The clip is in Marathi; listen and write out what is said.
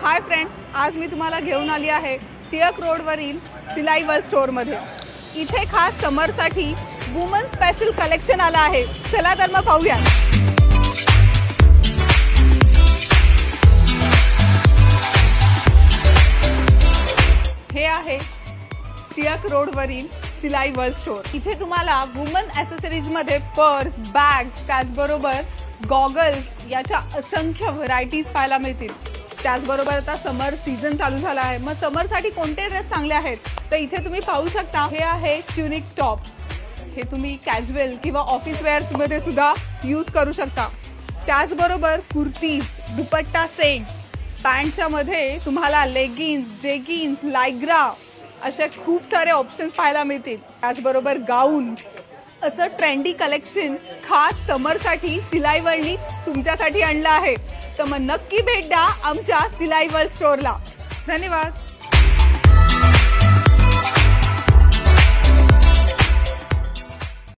हाय फ्रेंड्स, आज मी तुम्हाला घेऊन आली आहे टिळक रोडवरील सिलाई वर्ल्ड स्टोअरमध्ये। इथे खास समरसाठी वुमन स्पेशल कलेक्शन आलं आहे। चला तर मग पाहूया। हे आहे टिळक रोडवरील सिलाई वर्ल्ड स्टोअर। इथे तुम्हाला वुमन ॲक्सेसरीज मध्ये पर्स, बॅग्स, त्याचबरोबर गॉगल्स याच्या असंख्य व्हरायटीज पाहायला मिळतील। त्याचबरोबर आता समर सीझन चालू झाला आहे। मग समरसाठी कोणते ड्रेस चांगले आहेत तर इथे तुम्ही पाहू शकता। हे आहे ट्युनिक टॉप। हे तुम्ही कॅज्युअल किंवा ऑफिस वेअर्स मध्ये सुद्धा यूज करू शकता। त्याचबरोबर कुर्तीज, दुपट्टा सेट, पॅन्टच्या मध्ये तुम्हाला लेगिन्स, जेगिन्स, लायग्रा असे खूप सारे ऑप्शन्स पाहायला मिळतील। त्याचबरोबर गाऊन असं ट्रेंडी कलेक्शन खास समरसाठी सिलाई वर्ल्डनी तुमच्यासाठी आणलं आहे। तर मग नक्की भेट द्या आमच्या सिलाई वर्ल्ड स्टोअरला। धन्यवाद।